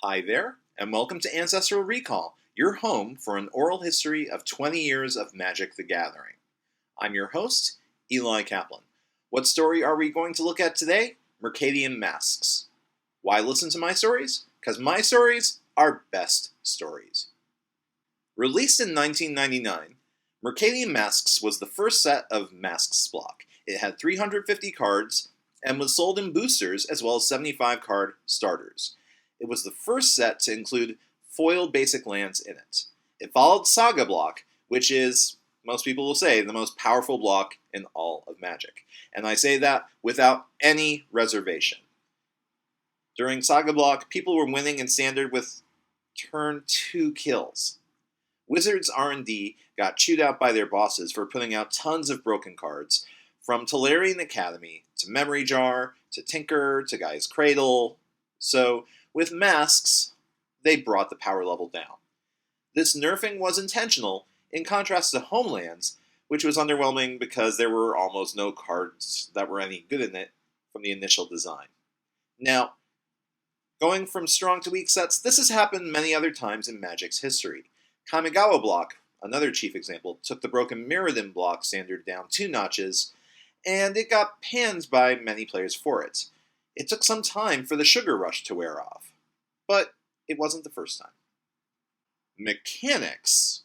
Hi there, and welcome to Ancestral Recall, your home for an oral history of 20 years of Magic the Gathering. I'm your host, Eli Kaplan. What story are we going to look at today? Mercadian Masques. Why listen to my stories? Because my stories are best stories. Released in 1999, Mercadian Masques was the first set of Masques block. It had 350 cards and was sold in boosters as well as 75 card starters. It was the first set to include foiled basic lands in it. It followed Saga block, which is, most people will say, the most powerful block in all of Magic. And I say that without any reservation. During Saga block, people were winning in Standard with turn 2 kills. Wizards R&D got chewed out by their bosses for putting out tons of broken cards, from Tolarian Academy, to Memory Jar, to Tinker, to Guy's Cradle. So, with Masques, they brought the power level down. This nerfing was intentional, in contrast to Homelands, which was underwhelming because there were almost no cards that were any good in it from the initial design. Now, going from strong to weak sets, this has happened many other times in Magic's history. Kamigawa block, another chief example, took the broken Mirrodin block standard down 2 notches, and it got panned by many players for it. It took some time for the sugar rush to wear off, but it wasn't the first time. Mechanics.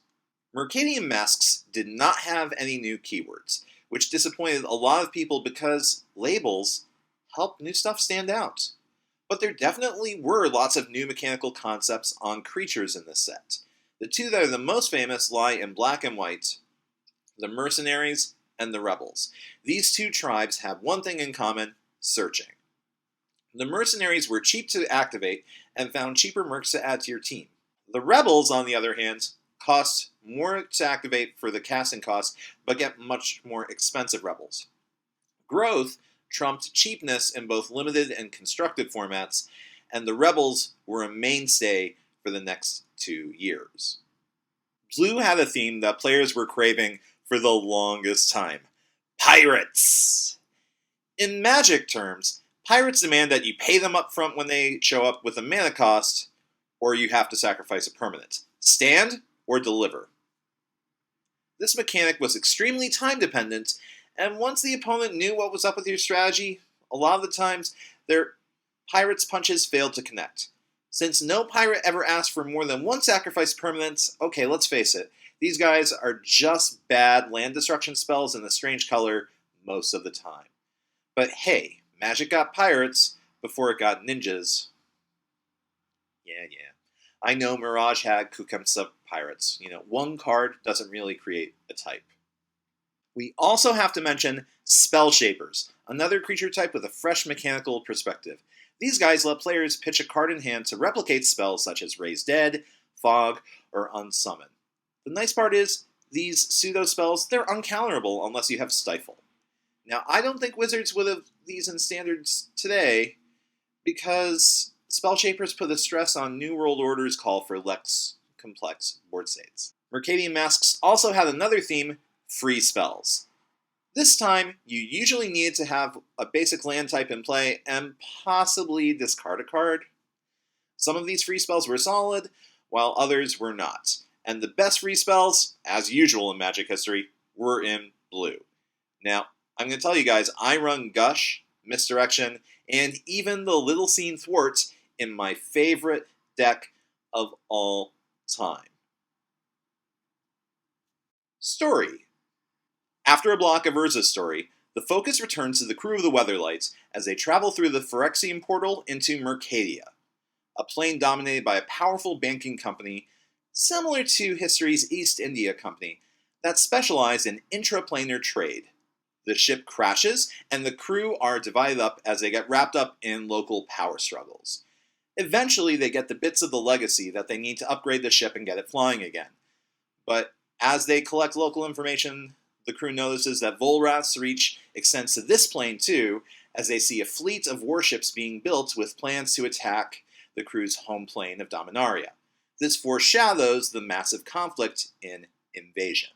Mercadian Masques did not have any new keywords, which disappointed a lot of people because labels help new stuff stand out. But there definitely were lots of new mechanical concepts on creatures in this set. The two that are the most famous lie in black and white, the Mercenaries and the Rebels. These two tribes have one thing in common: searching. The Mercenaries were cheap to activate and found cheaper mercs to add to your team. The Rebels, on the other hand, cost more to activate for the casting cost, but get much more expensive Rebels. Growth trumped cheapness in both limited and constructed formats, and the Rebels were a mainstay for the next 2 years. Blue had a theme that players were craving for the longest time: pirates! In Magic terms, pirates demand that you pay them up front when they show up with a mana cost, or you have to sacrifice a permanent. Stand or deliver. This mechanic was extremely time-dependent, and once the opponent knew what was up with your strategy, a lot of the times their pirates' punches failed to connect. Since no pirate ever asked for more than 1 sacrifice permanent, okay, let's face it, these guys are just bad land destruction spells in a strange color most of the time. But hey, Magic got pirates before it got ninjas. Yeah. I know Mirage had Kukemsa pirates. One card doesn't really create a type. We also have to mention Spell Shapers, another creature type with a fresh mechanical perspective. These guys let players pitch a card in hand to replicate spells such as Raise Dead, Fog, or Unsummon. The nice part is, these pseudo-spells, they're uncounterable unless you have Stifle. Now, I don't think Wizards would have these in Standards today, because Spell Shapers put a stress on New World Order's call for less complex board states. Mercadian Masques also had another theme: free spells. This time, you usually needed to have a basic land type in play and possibly discard a card. Some of these free spells were solid, while others were not. And the best free spells, as usual in Magic history, were in blue. Now, I'm going to tell you guys, I run Gush, Misdirection, and even the Little Scene Thwart in my favorite deck of all time. Story. After a block of Urza's story, the focus returns to the crew of the Weatherlights as they travel through the Phyrexian portal into Mercadia, a plane dominated by a powerful banking company similar to history's East India Company that specialized in intraplanar trade. The ship crashes, and the crew are divided up as they get wrapped up in local power struggles. Eventually, they get the bits of the legacy that they need to upgrade the ship and get it flying again. But as they collect local information, the crew notices that Volrath's reach extends to this plane too, as they see a fleet of warships being built with plans to attack the crew's home plane of Dominaria. This foreshadows the massive conflict in Invasion.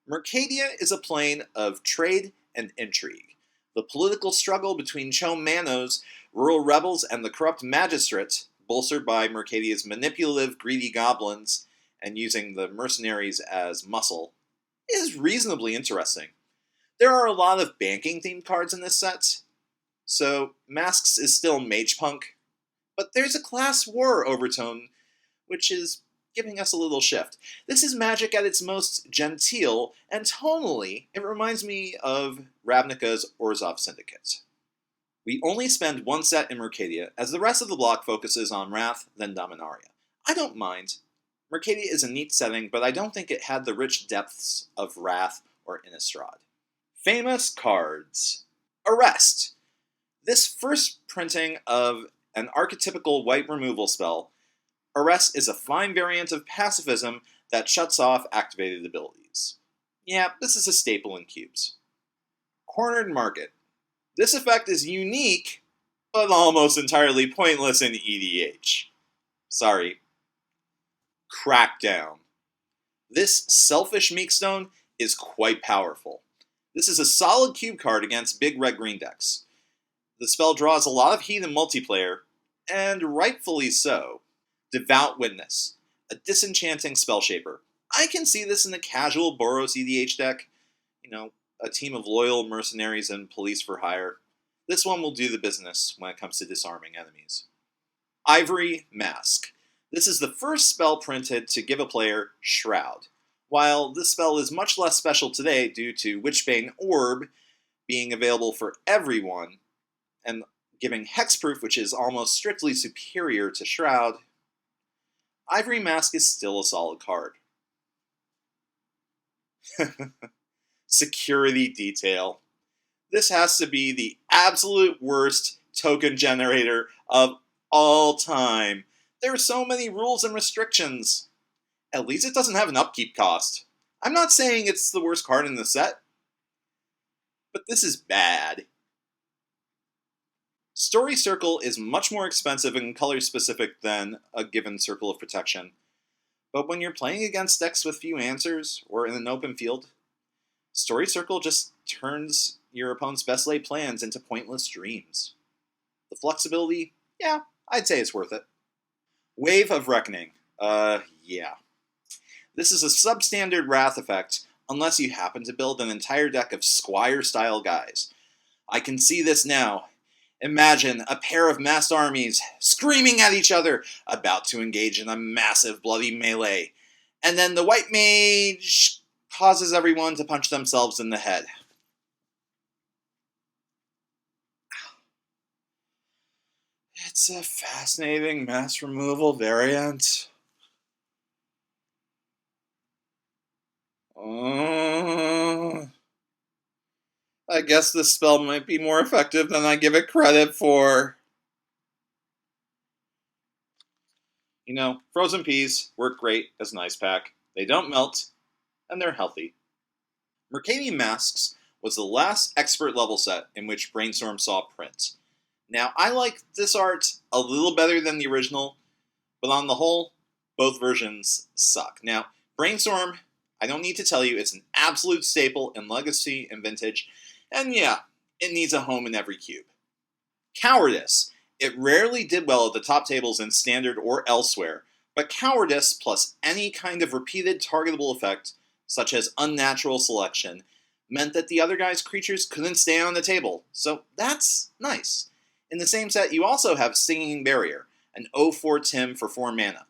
Mercadia is a plane of trade and intrigue. The political struggle between Chom Manos, rural rebels, and the corrupt magistrate, bolstered by Mercadia's manipulative, greedy goblins and using the mercenaries as muscle, is reasonably interesting. There are a lot of banking-themed cards in this set, so Masques is still mage punk, but there's a class war overtone which is giving us a little shift. This is Magic at its most genteel, and tonally, it reminds me of Ravnica's Orzhov Syndicate. We only spend one set in Mercadia, as the rest of the block focuses on Wrath, then Dominaria. I don't mind. Mercadia is a neat setting, but I don't think it had the rich depths of Wrath or Innistrad. Famous cards. Arrest. This first printing of an archetypical white removal spell, Arrest is a fine variant of pacifism that shuts off activated abilities. Yeah, this is a staple in cubes. Cornered Market. This effect is unique, but almost entirely pointless in EDH. Sorry. Crackdown. This selfish Meekstone is quite powerful. This is a solid cube card against big red-green decks. The spell draws a lot of heat in multiplayer, and rightfully so. Devout Witness, a disenchanting spell shaper. I can see this in a casual Boros EDH deck, a team of loyal mercenaries and police for hire. This one will do the business when it comes to disarming enemies. Ivory Mask. This is the first spell printed to give a player Shroud. While this spell is much less special today due to Witchbane Orb being available for everyone, and giving hexproof, which is almost strictly superior to Shroud, Ivory Mask is still a solid card. Security Detail. This has to be the absolute worst token generator of all time. There are so many rules and restrictions. At least it doesn't have an upkeep cost. I'm not saying it's the worst card in the set, but this is bad. Story Circle is much more expensive and color specific than a given Circle of Protection, but when you're playing against decks with few answers or in an open field, Story Circle just turns your opponent's best laid plans into pointless dreams. The flexibility, yeah, I'd say it's worth it. Wave of Reckoning, yeah. This is a substandard Wrath effect, unless you happen to build an entire deck of Squire-style guys. I can see this now. Imagine a pair of massed armies screaming at each other, about to engage in a massive bloody melee, and then the white mage causes everyone to punch themselves in the head. It's a fascinating mass removal variant. I guess this spell might be more effective than I give it credit for. Frozen peas work great as an ice pack. They don't melt, and they're healthy. Mercadian Masques was the last expert level set in which Brainstorm saw print. Now, I like this art a little better than the original, but on the whole, both versions suck. Now, Brainstorm, I don't need to tell you, it's an absolute staple in Legacy and Vintage, and yeah, it needs a home in every cube. Cowardice. It rarely did well at the top tables in Standard or elsewhere, but Cowardice plus any kind of repeated targetable effect, such as Unnatural Selection, meant that the other guy's creatures couldn't stay on the table, so that's nice. In the same set, you also have Stinging Barrier, an 0-4 Tim for 4 mana.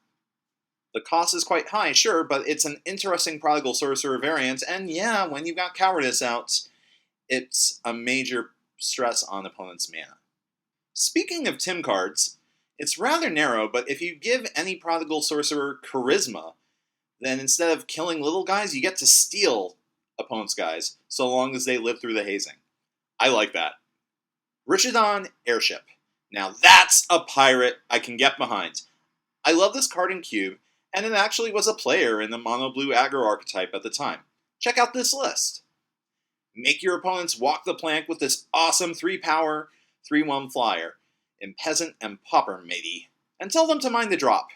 The cost is quite high, sure, but it's an interesting Prodigal Sorcerer variant, and yeah, when you've got Cowardice out, it's a major stress on opponents' mana. Speaking of Tim cards, it's rather narrow, but if you give any Prodigal Sorcerer Charisma, then instead of killing little guys, you get to steal opponents' guys, so long as they live through the hazing. I like that. Richardon Airship. Now that's a pirate I can get behind. I love this card in Cube, and it actually was a player in the mono-blue aggro archetype at the time. Check out this list. Make your opponents walk the plank with this awesome 3-power, 3/1 flyer in Peasant and Pauper, matey, and tell them to mind the drop.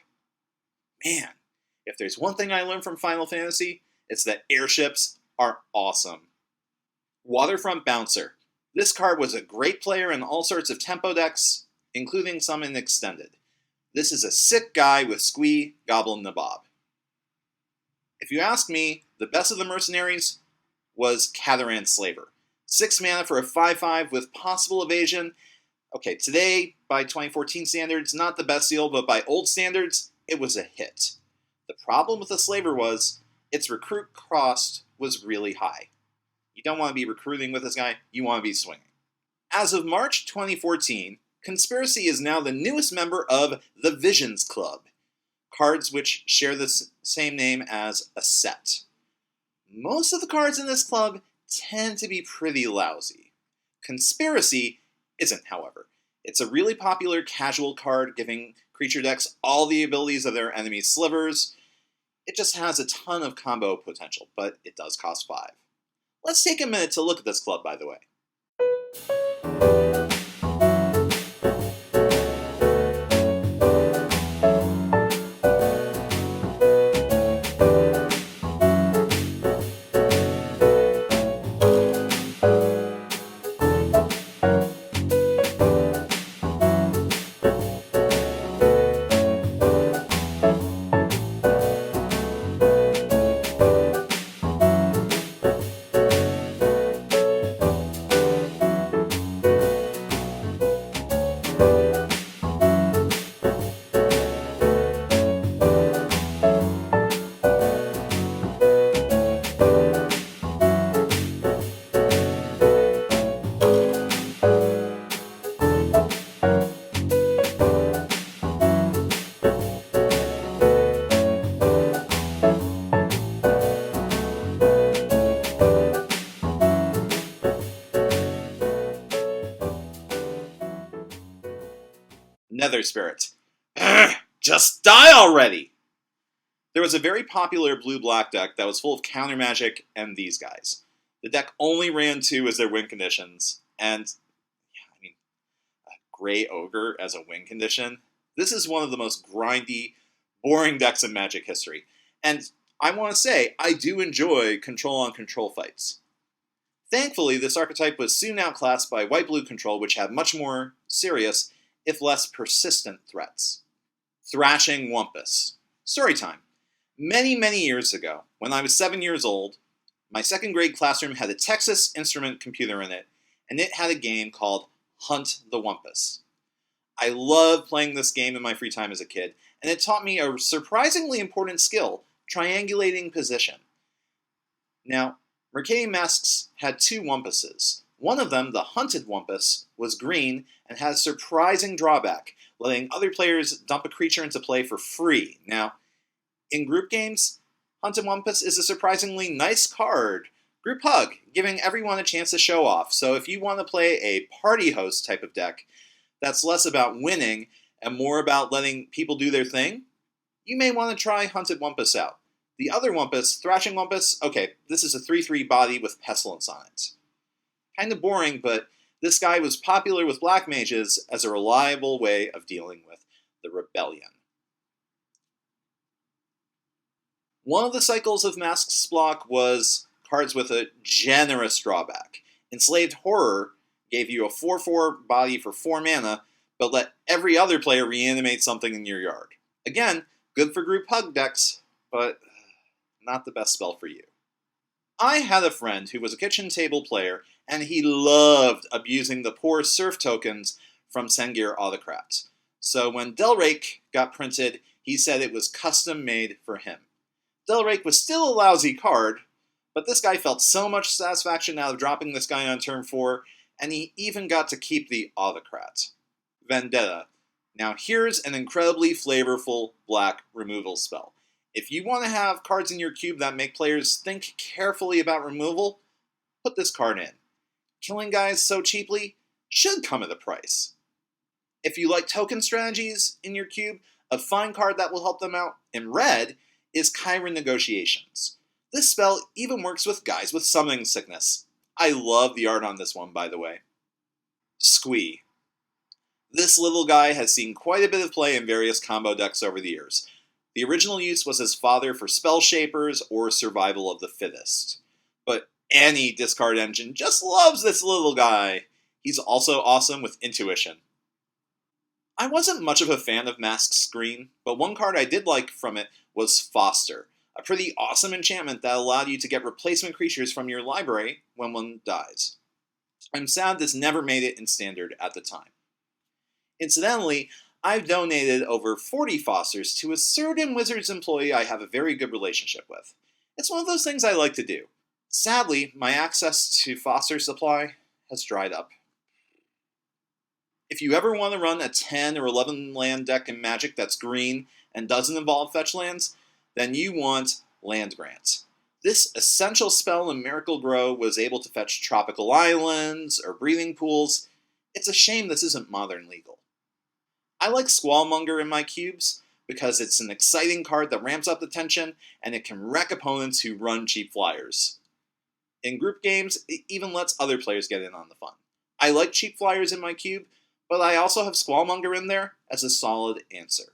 Man, if there's one thing I learned from Final Fantasy, it's that airships are awesome. Waterfront Bouncer. This card was a great player in all sorts of tempo decks, including some in Extended. This is a sick guy with Squee, Goblin, Nabob. If you ask me, the best of the mercenaries was Catharan Slaver. 6 mana for a 5/5 with possible evasion. Okay, today, by 2014 standards, not the best deal, but by old standards, it was a hit. The problem with the Slaver was, its recruit cost was really high. You don't want to be recruiting with this guy, you want to be swinging. As of March 2014, Conspiracy is now the newest member of the Visions Club, cards which share the same name as a set. Most of the cards in this club tend to be pretty lousy. Conspiracy isn't, however. It's a really popular casual card, giving creature decks all the abilities of their enemy's slivers. It just has a ton of combo potential, but it does cost 5. Let's take a minute to look at this club, by the way. Nether Spirit. Just die already! There was a very popular blue-black deck that was full of counter magic and these guys. The deck only ran 2 as their win conditions, and a Grey Ogre as a win condition. This is one of the most grindy, boring decks in Magic history. And I want to say, I do enjoy control-on-control fights. Thankfully, this archetype was soon outclassed by white-blue control, which had much more serious, if less persistent, threats. Thrashing Wumpus. Story time. Many, many years ago, when I was 7 years old, my second grade classroom had a Texas Instrument computer in it, and it had a game called Hunt the Wumpus. I loved playing this game in my free time as a kid, and it taught me a surprisingly important skill, triangulating position. Now, Mercadian Masques had 2 Wumpuses. One of them, the Hunted Wumpus, was green and had a surprising drawback, letting other players dump a creature into play for free. Now, in group games, Hunted Wumpus is a surprisingly nice card. Group hug, giving everyone a chance to show off. So if you want to play a party host type of deck that's less about winning and more about letting people do their thing, you may want to try Hunted Wumpus out. The other Wumpus, Thrashing Wumpus, okay, this is a 3/3 body with Pestilence on it. Kind of boring, but this guy was popular with black mages as a reliable way of dealing with the rebellion. One of the cycles of Masques block was cards with a generous drawback. Enslaved Horror gave you a 4/4 body for 4 mana, but let every other player reanimate something in your yard. Again, good for group hug decks, but not the best spell for you. I had a friend who was a kitchen table player, and he loved abusing the poor surf tokens from Sengir Autocrats. So when Delrake got printed, he said it was custom made for him. Delrake was still a lousy card, but this guy felt so much satisfaction out of dropping this guy on turn 4, and he even got to keep the Autocrat. Vendetta. Now here's an incredibly flavorful black removal spell. If you want to have cards in your cube that make players think carefully about removal, put this card in. Killing guys so cheaply should come at a price. If you like token strategies in your cube, a fine card that will help them out in red is Chiron Negotiations. This spell even works with guys with summoning sickness. I love the art on this one, by the way. Squee. This little guy has seen quite a bit of play in various combo decks over the years. The original use was as fodder for Spell Shapers or Survival of the Fittest. But any discard engine just loves this little guy. He's also awesome with Intuition. I wasn't much of a fan of Masques Green, but one card I did like from it was Foster, a pretty awesome enchantment that allowed you to get replacement creatures from your library when one dies. I'm sad this never made it in Standard at the time. Incidentally, I've donated over 40 Fosters to a certain Wizards employee I have a very good relationship with. It's one of those things I like to do. Sadly, my access to Foster supply has dried up. If you ever want to run a 10 or 11 land deck in Magic that's green and doesn't involve fetch lands, then you want Land Grant. This essential spell in Miracle Grow was able to fetch tropical islands or breathing pools. It's a shame this isn't modern legal. I like Squallmonger in my cubes because it's an exciting card that ramps up the tension and it can wreck opponents who run cheap flyers. In group games, it even lets other players get in on the fun. I like cheap flyers in my cube, but I also have Squallmonger in there as a solid answer.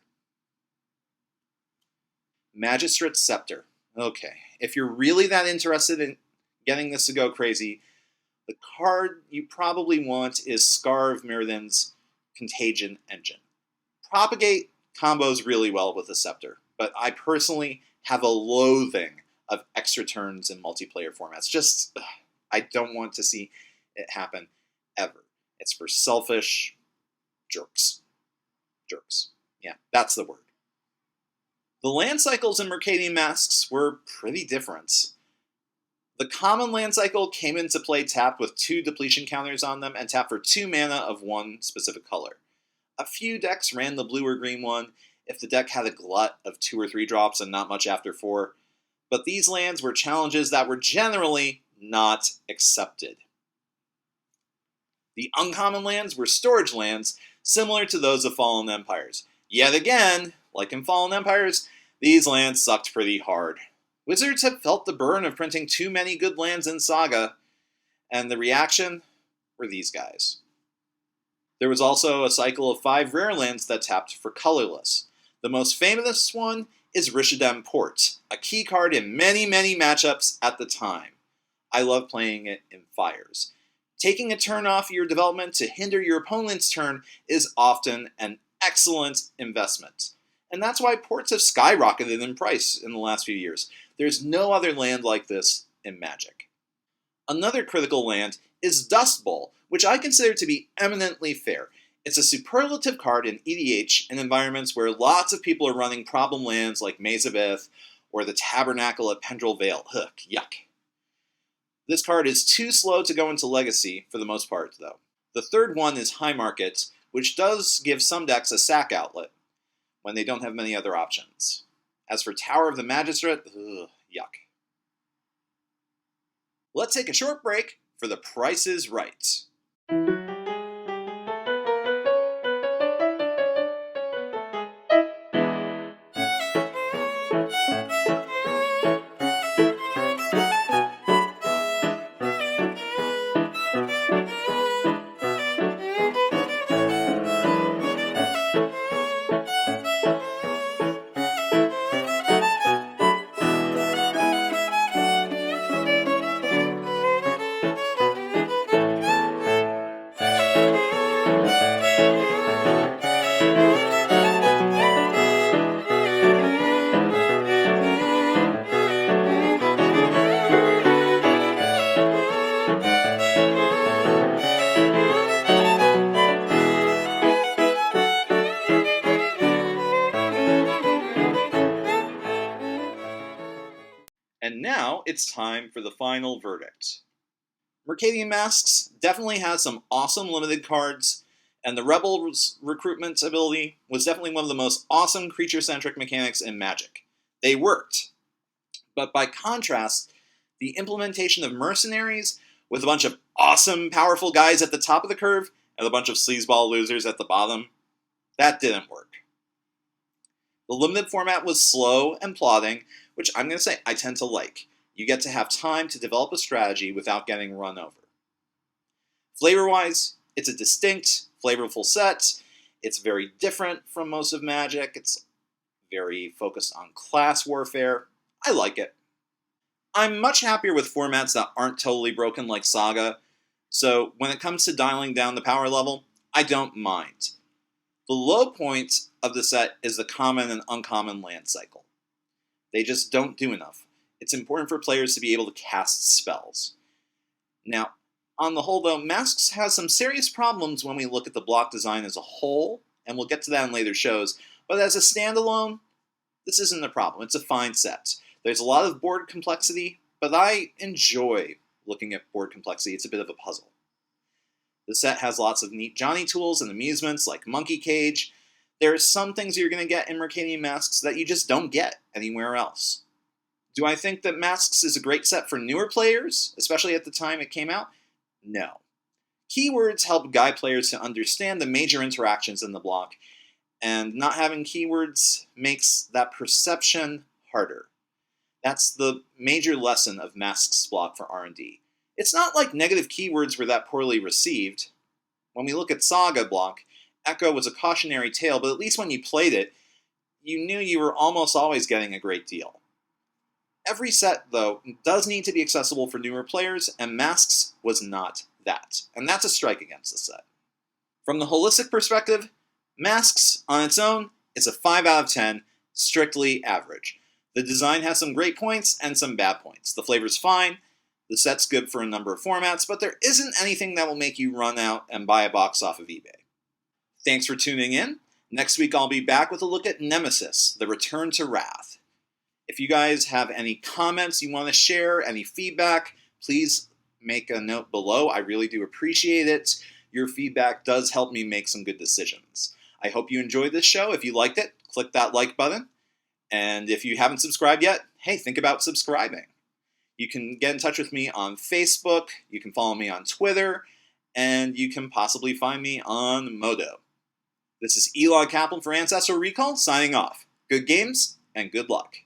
Magistrate's Scepter. Okay, if you're really that interested in getting this to go crazy, the card you probably want is Scar of Mirrodin's Contagion Engine. Propagate combos really well with the Scepter, but I personally have a loathing of extra turns in multiplayer formats. I don't want to see it happen ever. It's for selfish jerks. Jerks. Yeah, that's the word. The land cycles in Mercadian Masques were pretty different. The common land cycle came into play tapped with 2 depletion counters on them and tapped for 2 mana of one specific color. A few decks ran the blue or green one if the deck had a glut of 2 or 3 drops and not much after 4, but these lands were challenges that were generally not accepted. The uncommon lands were storage lands, similar to those of Fallen Empires. Yet again, like in Fallen Empires, these lands sucked pretty hard. Wizards had felt the burn of printing too many good lands in Saga, and the reaction were these guys. There was also a cycle of 5 rare lands that tapped for colorless. The most famous one is Rishadan Port, a key card in many matchups at the time. I love playing it in fires. Taking a turn off your development to hinder your opponent's turn is often an excellent investment. And that's why ports have skyrocketed in price in the last few years. There's no other land like this in Magic. Another critical land is Dust Bowl, which I consider to be eminently fair. It's a superlative card in EDH in environments where lots of people are running problem lands like Maze of Ith or the Tabernacle at Pendrell Vale. Ugh, yuck. This card is too slow to go into Legacy for the most part, though. The third one is High Market, which does give some decks a sack outlet when they don't have many other options. As for Tower of the Magistrate, ugh, yuck. Let's take a short break for The Price is Right. And now it's time for the final verdict. Mercadian Masques definitely has some awesome limited cards, and the Rebels recruitment ability was definitely one of the most awesome creature-centric mechanics in Magic. They worked. But by contrast, the implementation of mercenaries with a bunch of awesome, powerful guys at the top of the curve and a bunch of sleazeball losers at the bottom, that didn't work. The limited format was slow and plodding, which I'm going to say I tend to like. You get to have time to develop a strategy without getting run over. Flavor-wise, it's a distinct, flavorful set. It's very different from most of Magic. It's very focused on class warfare. I like it. I'm much happier with formats that aren't totally broken like Saga, so when it comes to dialing down the power level, I don't mind. The low point of the set is the common and uncommon land cycle. They just don't do enough. It's important for players to be able to cast spells. Now, on the whole though, Masques has some serious problems when we look at the block design as a whole, and we'll get to that in later shows, but as a standalone, this isn't a problem. It's a fine set. There's a lot of board complexity, but I enjoy looking at board complexity. It's a bit of a puzzle. The set has lots of neat Johnny tools and amusements like Monkey Cage. There are some things you're going to get in Mercadian Masques that you just don't get anywhere else. Do I think that Masques is a great set for newer players, especially at the time it came out? No. Keywords help guide players to understand the major interactions in the block, and not having keywords makes that perception harder. That's the major lesson of Masques block for R&D. It's not like negative keywords were that poorly received. When we look at Saga block, Echo was a cautionary tale, but at least when you played it, you knew you were almost always getting a great deal. Every set, though, does need to be accessible for newer players, and Masques was not that. And that's a strike against the set. From the holistic perspective, Masques, on its own, is a 5 out of 10, strictly average. The design has some great points and some bad points. The flavor's fine, the set's good for a number of formats, but there isn't anything that will make you run out and buy a box off of eBay. Thanks for tuning in. Next week I'll be back with a look at Nemesis, The Return to Wrath. If you guys have any comments you want to share, any feedback, please make a note below. I really do appreciate it. Your feedback does help me make some good decisions. I hope you enjoyed this show. If you liked it, click that like button. And if you haven't subscribed yet, hey, think about subscribing. You can get in touch with me on Facebook, you can follow me on Twitter, and you can possibly find me on Modo. This is Elon Kaplan for Ancestral Recall, signing off. Good games, and good luck.